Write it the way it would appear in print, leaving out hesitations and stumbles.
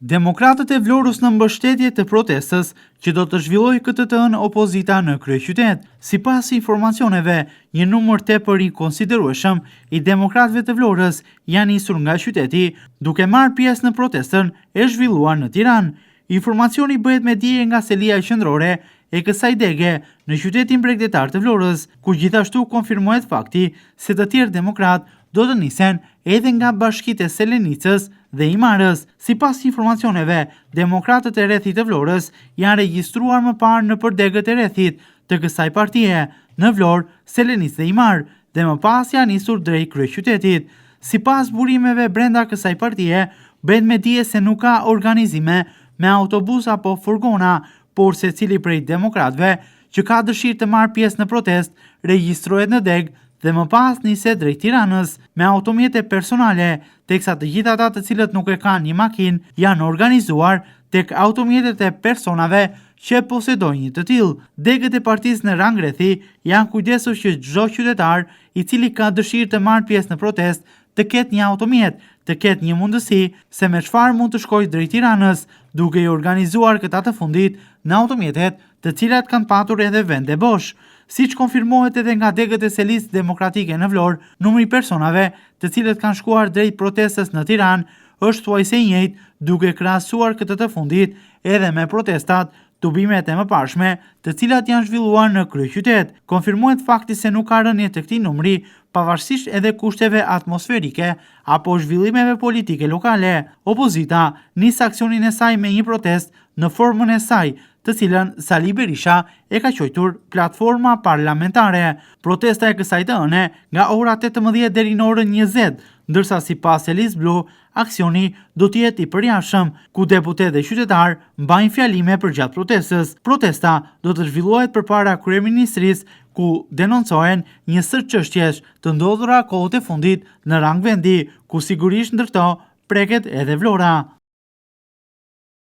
Demokratët e Vlorës në mbështetje të protestës që do të zhvillojë këtë të hënë opozita në kryeqytet. Sipas informacioneve, një numër tepër i konsiderueshëm i demokratëve të Vlorës janë nisur nga qyteti duke marrë pjesë në protestën e zhvilluar në Tiranë. Informacioni bëhet me dije nga selia qendrore e kësaj dege në qytetin bregdetar të Vlorës, ku gjithashtu konfirmohet fakti se të tjerë demokrat do të nisen edhe nga bashkitë e Selenicës dhe Imarës. Sipas informacioneve, demokratët e rrethit të Vlorës janë regjistruar më parë në përdegët e rrethit të kësaj partie në Vlorë, Selenicë dhe Imar, dhe më pas janë nisur drejt kryeqytetit. Sipas burimeve brenda kësaj partie, bëhet me dije se nuk ka organizime me autobus apo furgona, por secili prej demokratëve që ka dëshirë të marrë pjesë në protest regjistrohet në degë dhe më pas niset drejt Tiranës me automjete personale, teksa të gjithë ata të cilët nuk e kanë një makinë janë organizuar tek automjetet e personave që posedojnë një të tillë. Degët e partisë në Rangrethi janë kujdesur që çdo qytetar i cili ka dëshirë të marrë pjesë në protest të ketë një automjet, të ketë një mundësi se me çfarë mund të shkojë drejt Tiranës, duke i organizuar këta të fundit në automjetet të cilat kanë patur edhe vende bosh. Siç konfirmohet edhe nga degët e Selisë Demokratike në Vlorë, numri personave të cilët kanë shkuar drejt protestës në Tiranë është thuajse i njëjtë, duke krahasuar këtë të fundit edhe me protestat tubimet e mëparshme të cilat janë zhvilluar në kryeqytet. Konfirmohet fakti se nuk ka rënje të këtij numri, pavarësisht edhe kushteve atmosferike apo zhvillimeve politike lokale. Opozita nis aksionin e saj me një protest në formën e saj, të cilën Sali Berisha e ka quajtur platforma parlamentare. Protesta e kësaj të hëne nga ora 18 deri në orën 20, ndërsa sipas Elis Blu, aksioni do të jetë i përjashëm, ku deputet dhe qytetar mbajnë fjalime përgjatë protestës. Protesta do të zhvillohet përpara kryeministrisë, ku denoncohen një sër çështjesh të ndodhura kohët e fundit në rang vendi, ku sigurisht ndër to preket edhe Vlora.